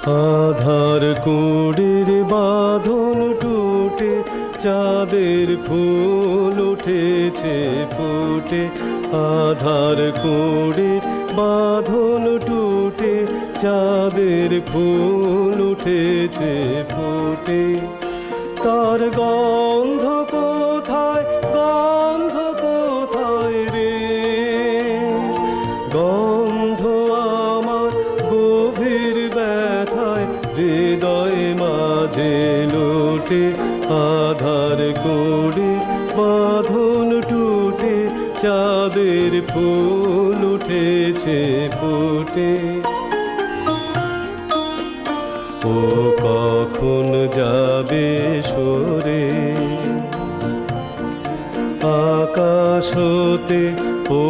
আধার কুড়ির বাঁধন টুটে চাঁদের ফুল উঠেছে ফুটে। আধার কুড়ির বাঁধন টুটে চাঁদের ফুল উঠেছে ফুটে। তার গন্ধ কোথায়, গন্ধ কোথায় রে? গন্ধ আমার গভীর ব্যথায় হৃদয় মাঝে লোটে। আধার কুড়ি বাঁধন টুটে চাঁদের ফুল উঠেছে ফুটে। ও কখন যাবে সরে আকাশ হতে, ও